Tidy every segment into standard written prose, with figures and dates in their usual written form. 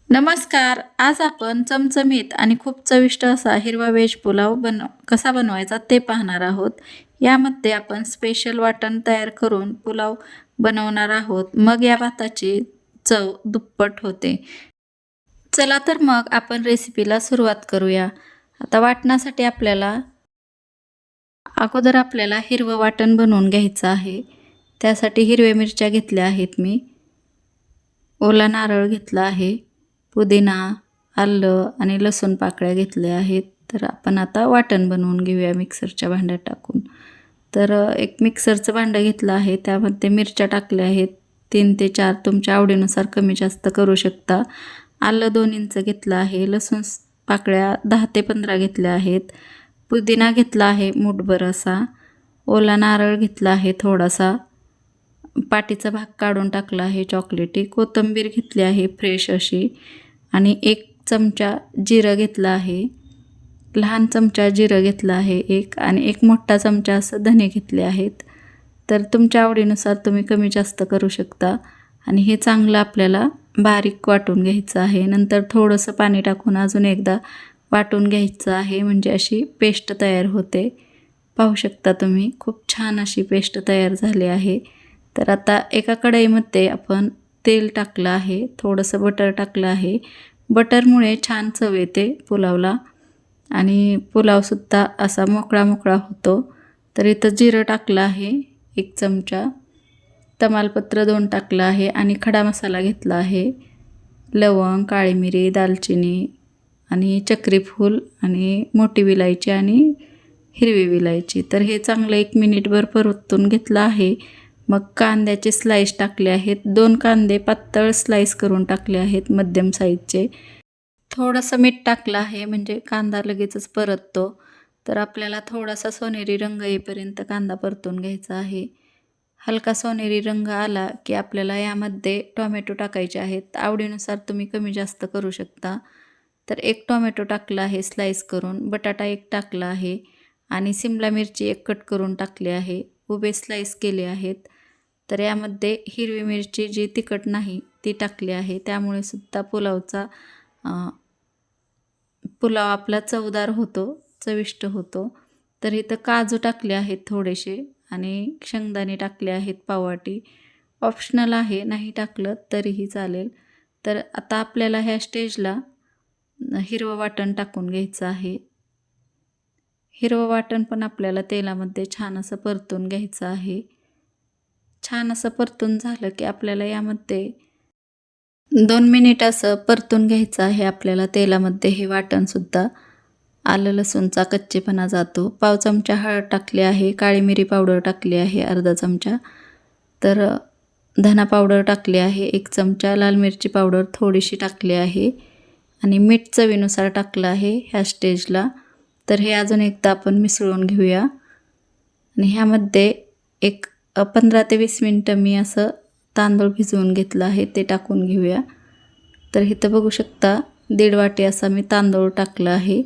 नमस्कार. आज आपण चमचमीत आणि खूप चविष्ट असा हिरवा व्हेज पुलाव कसा बनवायचा ते पाहणार आहोत. यामध्ये आपण स्पेशल वाटण तयार करून पुलाव बनवणार आहोत. मग या भाताची चव दुप्पट होते. चला तर मग आपण रेसिपीला सुरुवात करूया. आता वाटणासाठी अगोदर आपल्याला हिरवं वाटण बनवून घ्यायचं आहे. त्यासाठी हिरव्या मिरच्या घेतल्या आहेत मी. ओला नारळ घेतला आहे. पुदिना, आलं आणि लसूण पाकळ्या घेतल्या आहेत. तर आपण आता वाटण बनवून घेऊया मिक्सरच्या भांड्यात टाकून. तर एक मिक्सरचं भांडं घेतलं आहे. त्यामध्ये मिरच्या टाकल्या आहेत. 3 ते 4 तुमच्या आवडीनुसार कमी जास्त करू शकता. आलं 2 इंच घेतलं आहे. लसूण पाकळ्या 10 ते 15 घेतल्या आहेत. पुदिना घेतला आहे मूठभर असा. ओला नारळ घेतला आहे थोडासा. पाटीचा भाग काढून टाकला आहे चॉकलेटी. कोथिंबीर घेतली आहे फ्रेश अशी आणि 1 चमचा जिरं घेतलं आहे. लहान चमचा जिरं घेतलं आहे 1 आणि 1 मोठा चमचा असं धने घेतले आहेत. तर तुमच्या आवडीनुसार तुम्ही कमी जास्त करू शकता आणि हे चांगलं आपल्याला बारीक वाटून घ्यायचं आहे. नंतर थोडंसं पाणी टाकून अजून एकदा वाटून घ्यायचं आहे, म्हणजे अशी पेस्ट तयार होते. पाहू शकता तुम्ही, खूप छान अशी पेस्ट तयार झाली आहे. तर आता एका कढईमध्ये आपण तेल टाकलं आहे, थोडंसं बटर टाकलं आहे. बटरमुळे छान चव येते पुलावला आणि पुलावसुद्धा असा मोकळा मोकळा होतो. तर इथं जिरं टाकलं आहे 1 चमचा. तमालपत्र 2 टाकलं आहे आणि खडा मसाला घेतला आहे. लवंग, काळी मिरी, दालचिनी आणि चक्रीफूल आणि मोठी विलायची आणि हिरवी विलायची. तर हे चांगलं 1 मिनिटभर परतून घेतलं आहे. मग कांद्याचे स्लाईस टाकले आहेत. 2 कांदे पातळ स्लाईस करून टाकले आहेत मध्यम साईजचे. थोडंसं मीठ टाकलं आहे, म्हणजे कांदा लगेचच परततो. तर आपल्याला थोडासा सोनेरी रंग येईपर्यंत कांदा परतून घ्यायचा आहे. हलका सोनेरी रंग आला की आपल्याला यामध्ये टोमॅटो टाकायचे आहेत. आवडीनुसार तुम्ही कमी जास्त करू शकता. तर 1 टोमॅटो टाकला आहे स्लाईस करून. बटाटा 1 टाकला आहे आणि सिमला मिरची 1 कट करून टाकली आहे. उभे स्लाईस केले आहेत. तर यामध्ये हिरवी मिरची जी तिखट नाही ती टाकली आहे. त्यामुळे सुद्धा पुलाव आपला चवदार होतो, चविष्ट होतो. तर इथं काजू टाकले आहेत थोडेसे आणि शेंगदाणे टाकले आहेत पाववाटी. ऑप्शनल आहे, नाही टाकलं तरीही चालेल. तर आता आपल्याला ह्या स्टेजला हिरवं वाटण टाकून घ्यायचं आहे. हिरवं वाटण पण आपल्याला तेलामध्ये छान असं परतून घ्यायचं आहे. छान असं परतून झालं की आपल्याला यामध्ये 2 मिनिट असं परतून घ्यायचं आहे आपल्याला तेलामध्ये. हे वाटणसुद्धा आलं लसूणचा कच्चेपणा जातो. पाव चमचा हळद टाकली आहे. काळी मिरी पावडर टाकली आहे अर्धा चमचा. तर धना पावडर टाकली आहे 1 चमचा. लाल मिरची पावडर थोडीशी टाकली आहे आणि मीठ चवीनुसार टाकलं आहे ह्या स्टेजला. तर हे अजून एकदा आपण मिसळून घेऊया आणि ह्यामध्ये एक 15 ते 20 मिनटं मी असं तांदूळ भिजवून घेतलं आहे, ते टाकून घेऊया. तर इथं बघू शकता 1.5 वाटी असा मी तांदूळ टाकला आहे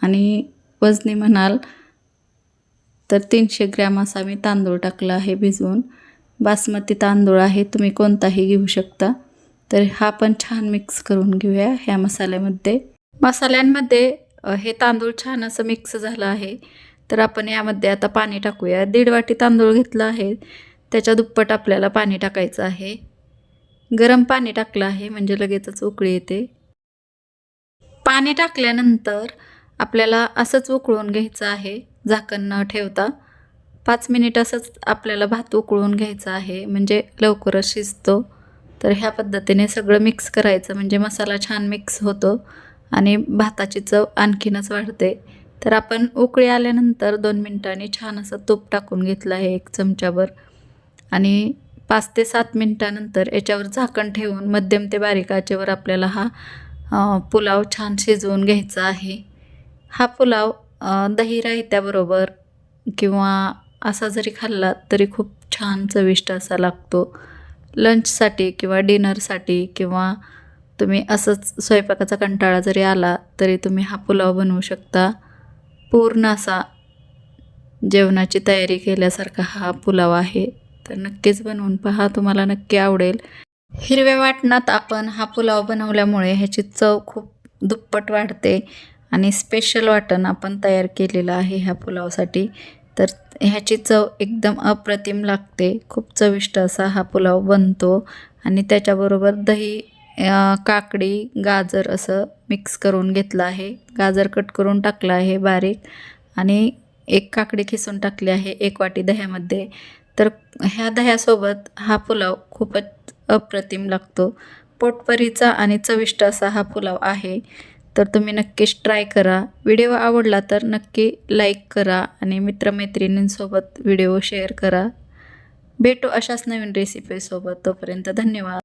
आणि वजनी म्हणाल तर 300 ग्रॅम असा मी तांदूळ टाकला आहे भिजवून. बासमती तांदूळ आहे, तुम्ही कोणताही घेऊ शकता. तर हा पण छान मिक्स करून घेऊया ह्या मसाल्यांमध्ये. हे तांदूळ छान असं मिक्स झालं आहे. तर आपण यामध्ये आता पाणी टाकूया. 1.5 वाटी तांदूळ घेतला आहे, त्याच्या दुप्पट आपल्याला पाणी टाकायचं आहे. गरम पाणी टाकलं आहे म्हणजे लगेचच उकळी येते. पाणी टाकल्यानंतर आपल्याला असंच उकळून घ्यायचं आहे झाकण न ठेवता. 5 मिनिट असंच आपल्याला भात उकळून घ्यायचा आहे, म्हणजे लवकरच शिजतो. तर ह्या पद्धतीने सगळं मिक्स करायचं, म्हणजे मसाला छान मिक्स होतो आणि भाताची चव आणखीनच वाढते. तर आपण उकळी आल्यानंतर 2 मिनिटांनी छान असं तूप टाकून घेतलं आहे 1 चमचाभर आणि 5 ते 7 मिनिटानंतर याच्यावर झाकण ठेवून मध्यम ते बारीक आचेवर आपल्याला हा पुलाव छान शिजवून घ्यायचा आहे. हा पुलाव दही रायत्याबरोबर किंवा असा जरी खाल्ला तरी खूप छान चविष्ट असा लागतो. लंचसाठी किंवा डिनरसाठी किंवा तुम्ही असंच स्वयंपाकाचा कंटाळा जरी आला तरी तुम्ही हा पुलाव बनवू शकता. पूर्ण असा जेवणाची तयारी केल्यासारखा हा पुलाव आहे. तर नक्कीच बनवून पहा, तुम्हाला नक्की आवडेल. हिरव्या वाटणात आपण हा पुलाव बनवल्यामुळे ह्याची चव खूप दुप्पट वाढते आणि स्पेशल वाटण आपण तयार केलेलं आहे ह्या पुलावसाठी. तर ह्याची चव एकदम अप्रतिम लागते. खूप चविष्ट असा हा पुलाव बनतो आणि त्याच्याबरोबर दही, काकडी, गाजर असं मिक्स करून घेतलं आहे. गाजर कट करून टाकलं आहे बारीक आणि एक काकडी खिसून टाकली आहे 1 वाटी दह्यामध्ये. तर ह्या दह्यासोबत हा पुलाव खूपच अप्रतिम लागतो. पोटभरीचा आणि चविष्ट असा हा पुलाव आहे. तर तुम्ही नक्कीच ट्राय करा. व्हिडिओ आवडला तर नक्की लाईक करा आणि मित्रमैत्रिणींसोबत व्हिडिओ शेअर करा. भेटू अशाच नवीन रेसिपीसोबत. तोपर्यंत धन्यवाद.